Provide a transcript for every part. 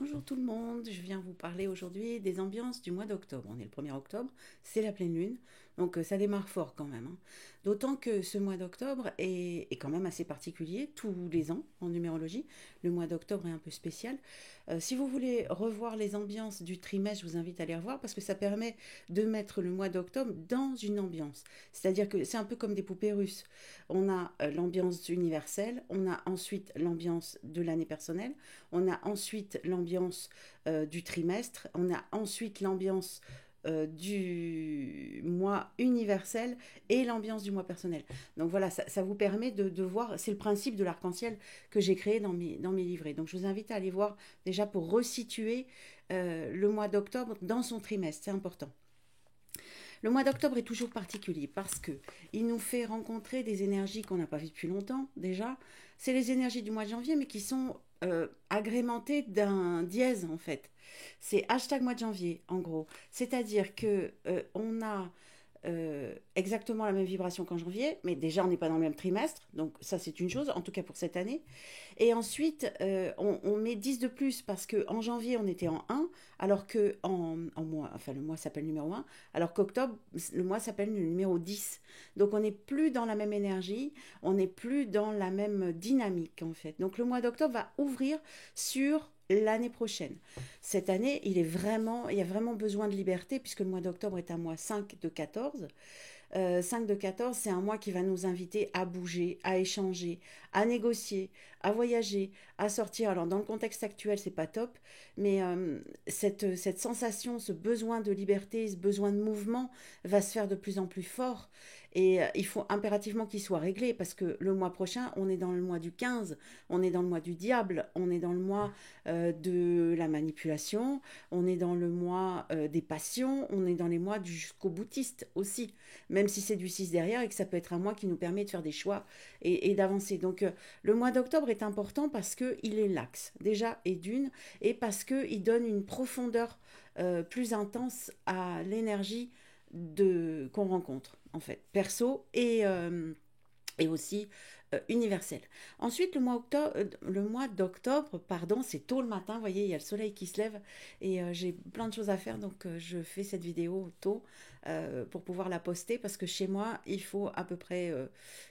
Bonjour tout le monde, je viens vous parler aujourd'hui des ambiances du mois d'octobre. On est le 1er octobre, c'est la pleine lune, donc ça démarre fort quand même, hein. D'autant que ce mois d'octobre est quand même assez particulier, tous les ans en numérologie. Le mois d'octobre est un peu spécial. Si vous voulez revoir les ambiances du trimestre, je vous invite à les revoir parce que ça permet de mettre le mois d'octobre dans une ambiance. C'est-à-dire que c'est un peu comme des poupées russes. On a l'ambiance universelle, on a ensuite l'ambiance de l'année personnelle, on a ensuite l'ambiance du trimestre, on a ensuite l'ambiance du mois universel et l'ambiance du mois personnel. Donc voilà, ça vous permet de voir, c'est le principe de l'arc-en-ciel que j'ai créé dans mes livrets. Donc je vous invite à aller voir déjà pour resituer le mois d'octobre dans son trimestre, c'est important. Le mois d'octobre est toujours particulier parce que il nous fait rencontrer des énergies qu'on n'a pas vues depuis longtemps déjà. C'est les énergies du mois de janvier, mais qui sont agrémentées d'un dièse en fait. C'est hashtag mois de janvier en gros. C'est-à-dire que on a exactement la même vibration qu'en janvier, mais déjà on n'est pas dans le même trimestre, donc ça c'est une chose, en tout cas pour cette année. Et ensuite, on met 10 de plus parce qu'en janvier, on était en un, alors que en mois, enfin le mois s'appelle numéro un, alors qu'octobre, le mois s'appelle le numéro 10. Donc on n'est plus dans la même énergie, on n'est plus dans la même dynamique en fait. Donc le mois d'octobre va ouvrir sur l'année prochaine. Cette année, il y a vraiment besoin de liberté puisque le mois d'octobre est un mois 5 de 14. 5 de 14, c'est un mois qui va nous inviter à bouger, à échanger, à négocier, à voyager, à sortir. Alors, dans le contexte actuel, c'est pas top, mais cette sensation, ce besoin de liberté, ce besoin de mouvement va se faire de plus en plus fort. Et il faut impérativement qu'il soit réglé parce que le mois prochain, on est dans le mois du 15, on est dans le mois du diable, on est dans le mois de la manipulation, on est dans le mois des passions, on est dans les mois du jusqu'au boutiste aussi, même si c'est du 6 derrière et que ça peut être un mois qui nous permet de faire des choix et d'avancer. Donc le mois d'octobre est important parce qu'il est l'axe déjà et d'une, et parce qu'il donne une profondeur plus intense à l'énergie qu'on rencontre en fait, perso et aussi universel. Ensuite, le mois d'octobre, pardon, c'est tôt le matin, vous voyez, il y a le soleil qui se lève et j'ai plein de choses à faire, donc je fais cette vidéo tôt pour pouvoir la poster parce que chez moi, il faut à peu près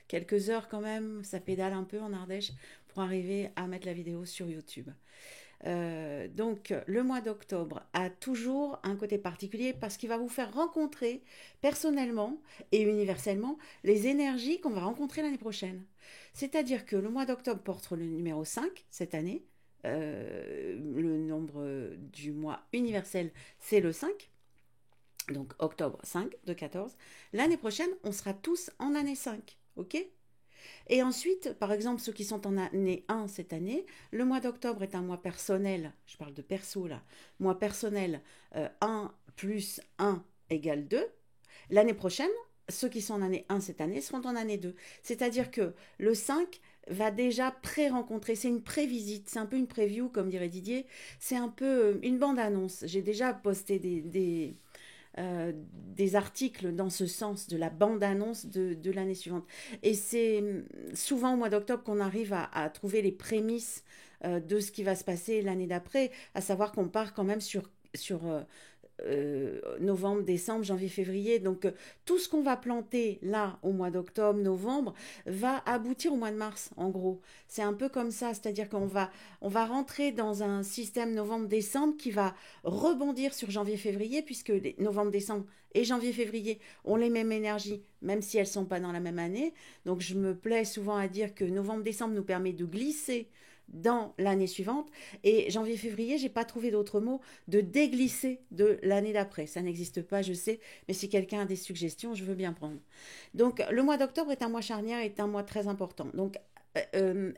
quelques heures quand même, ça pédale un peu en Ardèche pour arriver à mettre la vidéo sur YouTube. Donc le mois d'octobre a toujours un côté particulier parce qu'il va vous faire rencontrer personnellement et universellement les énergies qu'on va rencontrer l'année prochaine. C'est-à-dire que le mois d'octobre porte le numéro 5 cette année. Le nombre du mois universel, c'est le 5. Donc octobre 5 de 14. L'année prochaine, on sera tous en année 5. OK? Et ensuite, par exemple, ceux qui sont en année 1 cette année, le mois d'octobre est un mois personnel, je parle de perso là, mois personnel, 1 plus 1 égale 2. L'année prochaine, ceux qui sont en année 1 cette année seront en année 2. C'est-à-dire que le 5 va déjà pré-rencontrer, c'est une pré-visite, c'est un peu une preview comme dirait Didier, c'est un peu une bande-annonce. J'ai déjà posté des articles dans ce sens de la bande-annonce de l'année suivante. Et c'est souvent au mois d'octobre qu'on arrive à trouver les prémices de ce qui va se passer l'année d'après, à savoir qu'on part quand même sur novembre, décembre, janvier, février. Donc tout ce qu'on va planter là au mois d'octobre, novembre, va aboutir au mois de mars, en gros. C'est un peu comme ça, c'est-à-dire on va rentrer dans un système novembre-décembre qui va rebondir sur janvier-février, puisque novembre-décembre et janvier-février ont les mêmes énergies, même si elles ne sont pas dans la même année. Donc je me plais souvent à dire que novembre-décembre nous permet de glisser dans l'année suivante, et janvier-février, j'ai pas trouvé d'autre mot, de déglisser de l'année d'après. Ça n'existe pas, je sais, mais si quelqu'un a des suggestions, je veux bien prendre. Donc le mois d'octobre est un mois charnière, est un mois très important. Donc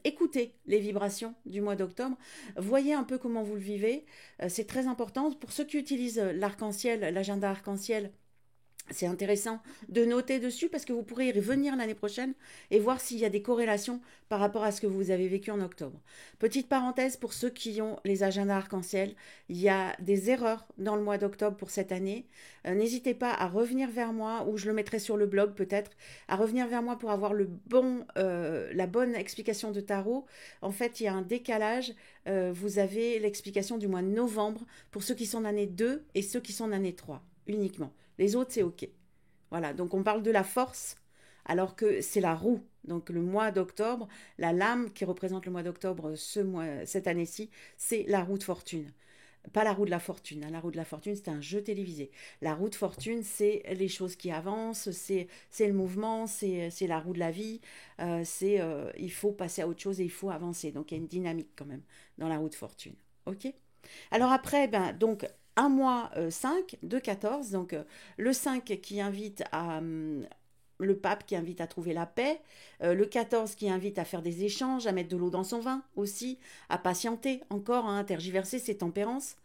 écoutez les vibrations du mois d'octobre, voyez un peu comment vous le vivez, c'est très important. Pour ceux qui utilisent l'arc-en-ciel, l'agenda arc-en-ciel, C'est intéressant de noter dessus parce que vous pourrez y revenir l'année prochaine et voir s'il y a des corrélations par rapport à ce que vous avez vécu en octobre. Petite parenthèse pour ceux qui ont les agendas arc-en-ciel, il y a des erreurs dans le mois d'octobre pour cette année. N'hésitez pas à revenir vers moi ou je le mettrai sur le blog peut-être, à revenir vers moi pour avoir la bonne explication de tarot. En fait, il y a un décalage. Vous avez l'explication du mois de novembre pour ceux qui sont d'année 2 et ceux qui sont d'année 3 uniquement. Les autres, c'est OK. Voilà, donc on parle de la force, alors que c'est la roue. Donc le mois d'octobre, la lame qui représente le mois d'octobre cette année-ci, c'est la roue de fortune. Pas la roue de la fortune. Hein. La roue de la fortune, c'est un jeu télévisé. La roue de fortune, c'est les choses qui avancent, c'est le mouvement, c'est la roue de la vie. Il faut passer à autre chose et il faut avancer. Donc il y a une dynamique quand même dans la roue de fortune. OK. Alors après, ben, donc, un mois 5 de 14, donc le 5 qui invite le pape qui invite à trouver la paix, le 14 qui invite à faire des échanges, à mettre de l'eau dans son vin aussi, à patienter encore, à tergiverser ses tempérances.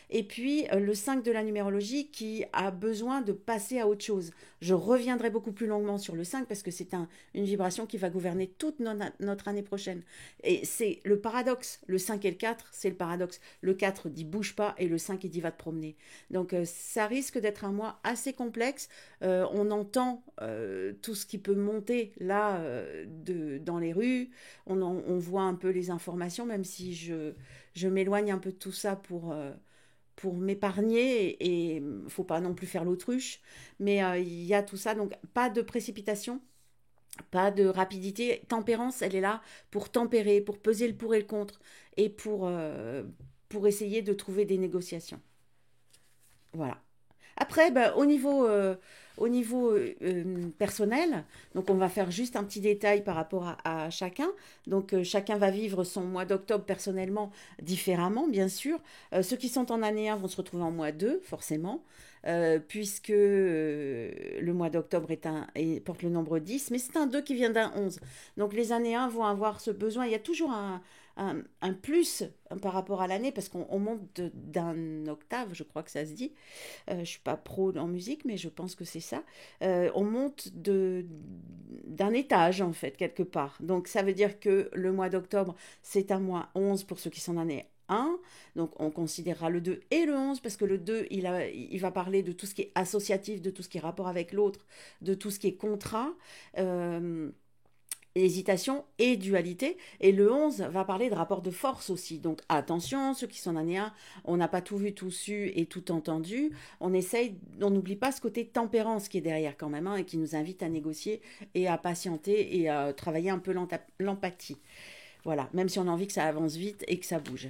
Et puis le 5 de la numérologie qui a besoin de passer à autre chose. Je reviendrai beaucoup plus longuement sur le 5 parce que c'est une vibration qui va gouverner toute notre année prochaine. Et c'est le paradoxe. Le 5 et le 4, c'est le paradoxe. Le 4 dit bouge pas et le 5 il dit va te promener. Donc ça risque d'être un mois assez complexe. On entend tout ce qui peut monter là dans les rues. On voit un peu les informations, même si je m'éloigne un peu de tout ça pour m'épargner et faut pas non plus faire l'autruche. Mais il y a tout ça, donc pas de précipitation, pas de rapidité. Tempérance, elle est là pour tempérer, pour peser le pour et le contre et pour essayer de trouver des négociations. Voilà. Après, ben, au niveau personnel, donc on va faire juste un petit détail par rapport à chacun. Donc chacun va vivre son mois d'octobre personnellement différemment, bien sûr. Ceux qui sont en année 1 vont se retrouver en mois 2, forcément, puisque le mois d'octobre porte le nombre 10, mais c'est un 2 qui vient d'un 11. Donc les années 1 vont avoir ce besoin. Il y a toujours un plus par rapport à l'année, parce qu'on monte d'un octave, je crois que ça se dit. Je ne suis pas pro en musique, mais je pense que c'est ça. On monte d'un étage, en fait, quelque part. Donc, ça veut dire que le mois d'octobre, c'est un mois 11 pour ceux qui sont d'année 1. Donc, on considérera le 2 et le 11, parce que le 2, il va parler de tout ce qui est associatif, de tout ce qui est rapport avec l'autre, de tout ce qui est contrat. Hésitation et dualité. Et le 11 va parler de rapport de force aussi. Donc attention, ceux qui sont d'année 1, on n'a pas tout vu, tout su et tout entendu. On n'oublie pas ce côté tempérance qui est derrière quand même, hein, et qui nous invite à négocier et à patienter et à travailler un peu l'empathie. Voilà, même si on a envie que ça avance vite et que ça bouge.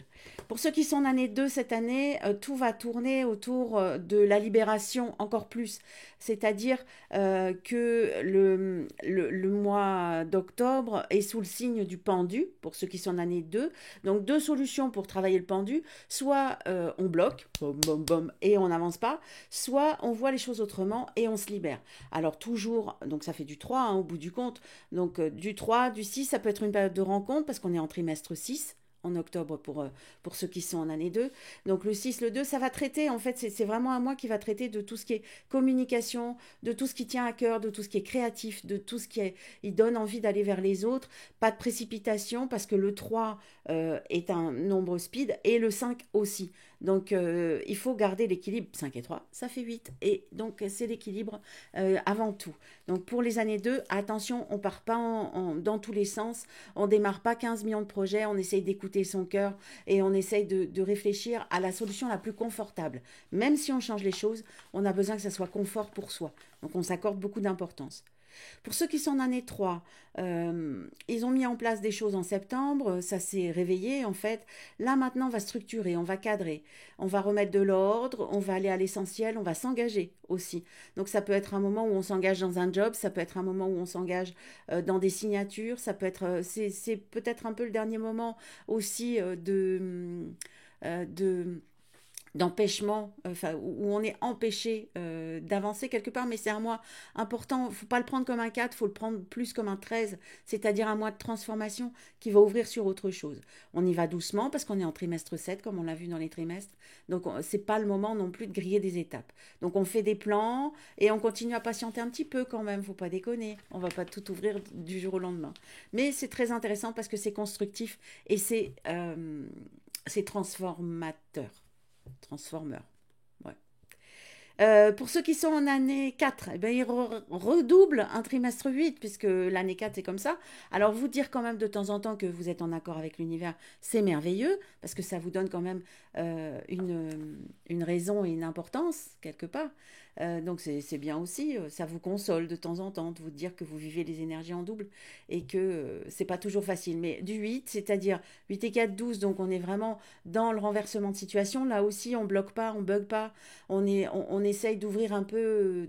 Pour ceux qui sont en année 2 cette année, tout va tourner autour de la libération encore plus. C'est-à-dire que le mois d'octobre est sous le signe du pendu, pour ceux qui sont en année 2. Donc deux solutions pour travailler le pendu. Soit on bloque, bom, bom, bom, et on n'avance pas. Soit on voit les choses autrement et on se libère. Alors toujours, donc ça fait du 3 hein, au bout du compte. Donc du 3, du 6, ça peut être une période de rencontre parce qu'on est en trimestre 6 en octobre pour ceux qui sont en année 2. Donc le 6, le 2, ça va traiter, en fait, c'est vraiment un mois qui va traiter de tout ce qui est communication, de tout ce qui tient à cœur, de tout ce qui est créatif, de tout ce il donne envie d'aller vers les autres. Pas de précipitation parce que le 3 est un nombre speed et le 5 aussi. Donc il faut garder l'équilibre. 5 et 3, ça fait 8. Et donc c'est l'équilibre avant tout. Donc pour les années 2, attention, on part pas dans tous les sens. On démarre pas 15 millions de projets, on essaye d'écouter son cœur et on essaye de réfléchir à la solution la plus confortable. Même si on change les choses, on a besoin que ça soit confort pour soi. Donc on s'accorde beaucoup d'importance. Pour ceux qui sont en année 3, ils ont mis en place des choses en septembre, ça s'est réveillé en fait. Là maintenant on va structurer, on va cadrer, on va remettre de l'ordre, on va aller à l'essentiel, on va s'engager aussi. Donc ça peut être un moment où on s'engage dans un job, ça peut être un moment où on s'engage dans des signatures, ça peut être, c'est peut-être un peu le dernier moment aussi de d'empêchement, enfin, où on est empêché d'avancer quelque part, mais c'est un mois important. Il ne faut pas le prendre comme un 4, il faut le prendre plus comme un 13, c'est-à-dire un mois de transformation qui va ouvrir sur autre chose. On y va doucement parce qu'on est en trimestre 7, comme on l'a vu dans les trimestres. Donc, ce n'est pas le moment non plus de griller des étapes. Donc, on fait des plans et on continue à patienter un petit peu quand même, il ne faut pas déconner. On ne va pas tout ouvrir du jour au lendemain. Mais c'est très intéressant parce que c'est constructif et c'est transformateur. Transformer. Ouais. Pour ceux qui sont en année 4, eh ben, ils redoublent un trimestre 8, puisque l'année 4 c'est comme ça. Alors vous dire quand même de temps en temps que vous êtes en accord avec l'univers, c'est merveilleux, parce que ça vous donne quand même une raison et une importance, quelque part. Donc c'est bien aussi, ça vous console de temps en temps de vous dire que vous vivez les énergies en double et que c'est pas toujours facile. Mais du 8, c'est-à-dire 8 et 4, 12, donc on est vraiment dans le renversement de situation. Là aussi, on bloque pas, on bug pas, on essaye d'ouvrir un peu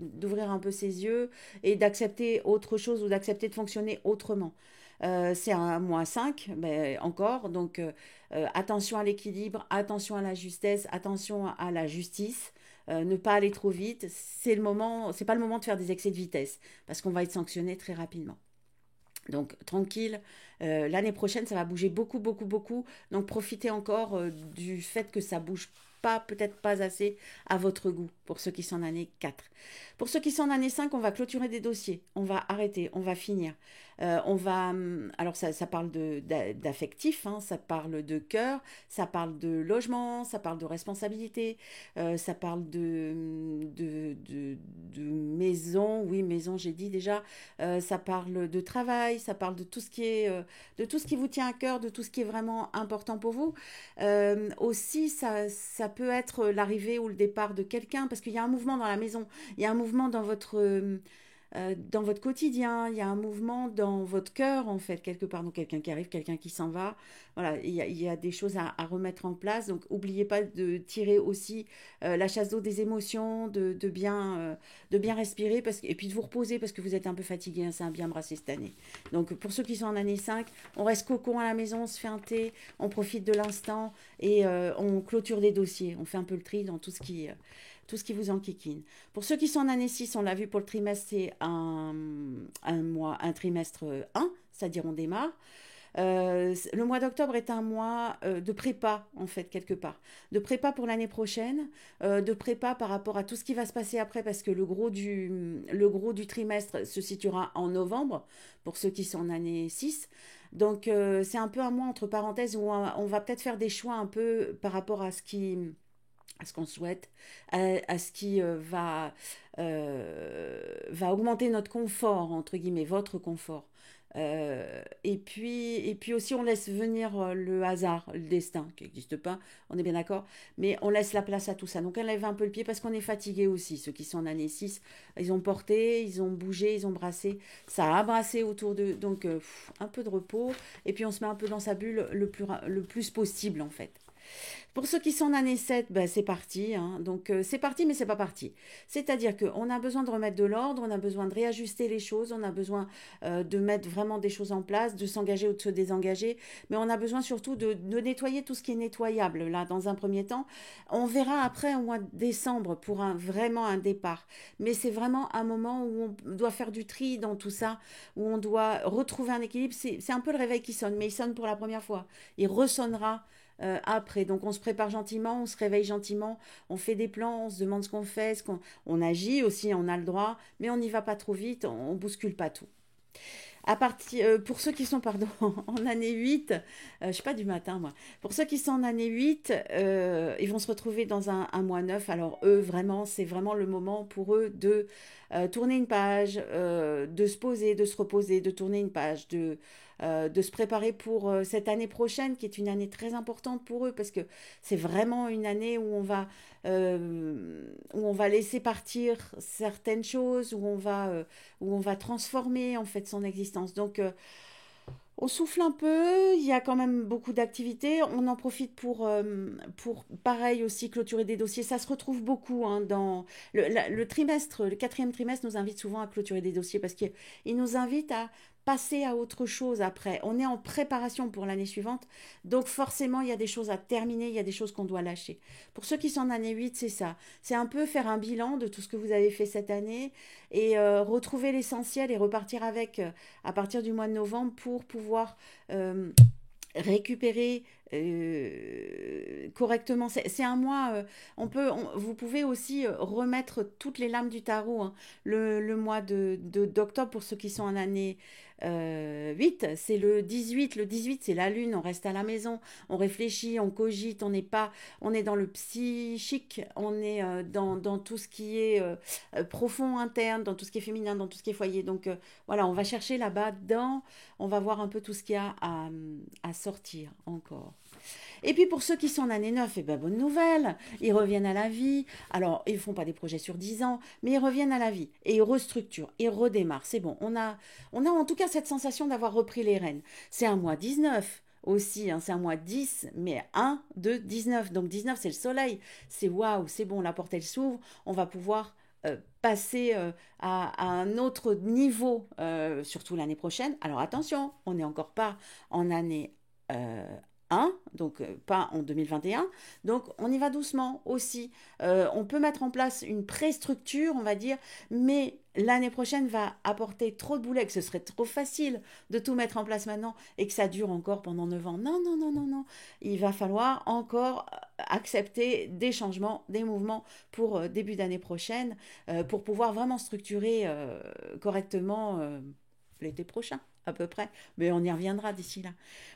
ses yeux et d'accepter autre chose ou d'accepter de fonctionner autrement. C'est un mois 5, mais encore, donc attention à l'équilibre, attention à la justesse, attention à la justice. Ne pas aller trop vite, c'est pas le moment de faire des excès de vitesse, parce qu'on va être sanctionné très rapidement. Donc tranquille, l'année prochaine ça va bouger beaucoup, beaucoup, beaucoup. Donc profitez encore du fait que ça bouge pas, peut-être pas assez à votre goût, pour ceux qui sont en année 4. Pour ceux qui sont en année 5, on va clôturer des dossiers, on va arrêter, on va finir. Alors ça parle d'affectif, hein, ça parle de cœur, ça parle de logement, ça parle de responsabilité, ça parle de maison, oui maison j'ai dit déjà, ça parle de travail, ça parle de tout ce qui est, de tout ce qui vous tient à cœur, de tout ce qui est vraiment important pour vous. Aussi, ça peut être l'arrivée ou le départ de quelqu'un, parce qu'il y a un mouvement dans la maison, il y a un mouvement dans votre quotidien, il y a un mouvement dans votre cœur, en fait, quelque part. Donc, quelqu'un qui arrive, quelqu'un qui s'en va. Voilà, il y a des choses à remettre en place. Donc, n'oubliez pas de tirer aussi la chasse d'eau des émotions, de bien respirer, et puis de vous reposer, parce que vous êtes un peu fatigué, hein, c'est un bien brassé cette année. Donc, pour ceux qui sont en année 5, on reste cocon à la maison, on se fait un thé, on profite de l'instant, et on clôture des dossiers. On fait un peu le tri dans tout ce qui vous enquiquine. Pour ceux qui sont en année 6, on l'a vu pour le trimestre, c'est un trimestre 1, c'est-à-dire on démarre. Le mois d'octobre est un mois de prépa, en fait, quelque part. De prépa pour l'année prochaine, de prépa par rapport à tout ce qui va se passer après, parce que le gros du trimestre se situera en novembre, pour ceux qui sont en année 6. Donc, c'est un peu un mois entre parenthèses où on va peut-être faire des choix un peu par rapport à ce qu'on souhaite, à ce qui va augmenter notre confort, entre guillemets, votre confort. Et puis aussi, on laisse venir le hasard, le destin, qui n'existe pas, on est bien d'accord, mais on laisse la place à tout ça. Donc, on lève un peu le pied parce qu'on est fatigué aussi. Ceux qui sont en année 6, ils ont porté, ils ont bougé, ils ont brassé. Ça a brassé autour d'eux. Donc, un peu de repos. Et puis, on se met un peu dans sa bulle le plus possible, en fait. Pour ceux qui sont en année 7, ben, c'est parti, hein. Donc c'est parti, mais c'est pas parti. C'est-à-dire qu'on a besoin de remettre de l'ordre, on a besoin de réajuster les choses, on a besoin de mettre vraiment des choses en place, de s'engager ou de se désengager, mais on a besoin surtout de nettoyer tout ce qui est nettoyable, là, dans un premier temps. On verra après au mois de décembre pour vraiment un départ. Mais c'est vraiment un moment où on doit faire du tri dans tout ça, où on doit retrouver un équilibre. C'est un peu le réveil qui sonne, mais il sonne pour la première fois. Il ressonnera après. Donc on se prépare gentiment, on se réveille gentiment, on fait des plans, on se demande ce qu'on fait, on agit aussi, on a le droit, mais on n'y va pas trop vite, on bouscule pas tout. Pour ceux qui sont pardon, en année 8, je ne sais pas du matin moi, pour ceux qui sont en année 8, ils vont se retrouver dans un mois 9. Alors eux, vraiment, c'est vraiment le moment pour eux de tourner une page, de se poser, de se reposer, de tourner une page, de se préparer pour cette année prochaine, qui est une année très importante pour eux, parce que c'est vraiment une année où on va laisser partir certaines choses, où on va transformer en fait son existence. Donc on souffle un peu, il y a quand même beaucoup d'activités. On en profite pour pareil aussi, clôturer des dossiers. Ça se retrouve beaucoup hein, dans le trimestre, le quatrième trimestre nous invite souvent à clôturer des dossiers parce qu'il nous invite à passer à autre chose après. On est en préparation pour l'année suivante, donc forcément, il y a des choses à terminer, il y a des choses qu'on doit lâcher. Pour ceux qui sont en année 8, c'est ça. C'est un peu faire un bilan de tout ce que vous avez fait cette année et retrouver l'essentiel et repartir avec à partir du mois de novembre pour pouvoir euh, récupérer correctement. C'est un mois, vous pouvez aussi remettre toutes les lames du tarot, hein. Le mois d'octobre, pour ceux qui sont en année 8, c'est le 18. Le 18, c'est la lune, on reste à la maison, on réfléchit, on cogite, on est dans le psychique, on est dans tout ce qui est profond, interne, dans tout ce qui est féminin, dans tout ce qui est foyer. Donc voilà, on va chercher là-bas dedans, on va voir un peu tout ce qu'il y a à sortir encore. Et puis pour ceux qui sont en année 9, eh ben, bonne nouvelle, ils reviennent à la vie. Alors, ils ne font pas des projets sur 10 ans, mais ils reviennent à la vie et ils restructurent, ils redémarrent. C'est bon, on a en tout cas cette sensation d'avoir repris les rênes. C'est un mois 19 aussi, hein, c'est un mois 10, mais 1, 2, 19. Donc 19, c'est le soleil. C'est waouh, c'est bon, la porte elle s'ouvre, on va pouvoir passer à un autre niveau, surtout l'année prochaine. Alors attention, on n'est encore pas en année euh, 1, donc pas en 2021. Donc on y va doucement aussi. On peut mettre en place une pré-structure, on va dire, mais l'année prochaine va apporter trop de boulets, que ce serait trop facile de tout mettre en place maintenant et que ça dure encore pendant 9 ans. Non, non, non, non, non. Il va falloir encore accepter des changements, des mouvements pour début d'année prochaine, pour pouvoir vraiment structurer correctement l'été prochain à peu près, mais on y reviendra d'ici là.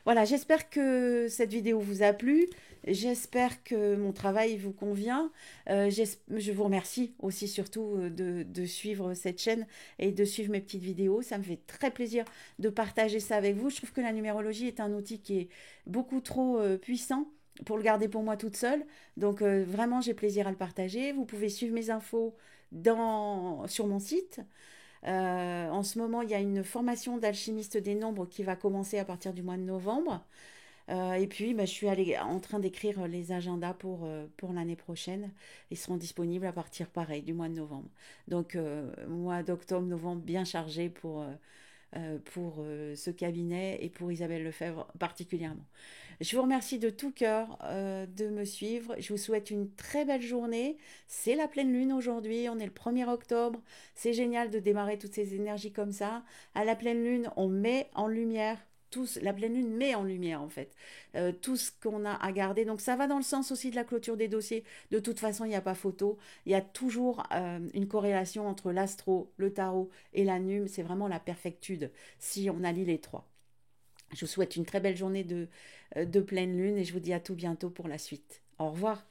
Voilà, j'espère que cette vidéo vous a plu, j'espère que mon travail vous convient, je vous remercie aussi surtout de suivre cette chaîne et de suivre mes petites vidéos, ça me fait très plaisir de partager ça avec vous. Je trouve que la numérologie est un outil qui est beaucoup trop puissant pour le garder pour moi toute seule, donc vraiment j'ai plaisir à le partager. Vous pouvez suivre mes infos sur mon site. En ce moment, il y a une formation d'alchimiste des nombres qui va commencer à partir du mois de novembre. Et puis, bah, je suis en train d'écrire les agendas pour l'année prochaine. Ils seront disponibles à partir, pareil, du mois de novembre. Donc, mois d'octobre, novembre, bien chargé pour ce cabinet et pour Isabelle Lefebvre particulièrement. Je vous remercie de tout cœur de me suivre. Je vous souhaite une très belle journée. C'est la pleine lune aujourd'hui. On est le 1er octobre. C'est génial de démarrer toutes ces énergies comme ça. À la pleine lune, on met en lumière la pleine lune met en lumière en fait tout ce qu'on a à garder. Donc ça va dans le sens aussi de la clôture des dossiers. De toute façon, il n'y a pas photo. Il y a toujours une corrélation entre l'astro, le tarot et la nume. C'est vraiment la perfectude si on allie les trois. Je vous souhaite une très belle journée de pleine lune et je vous dis à tout bientôt pour la suite. Au revoir.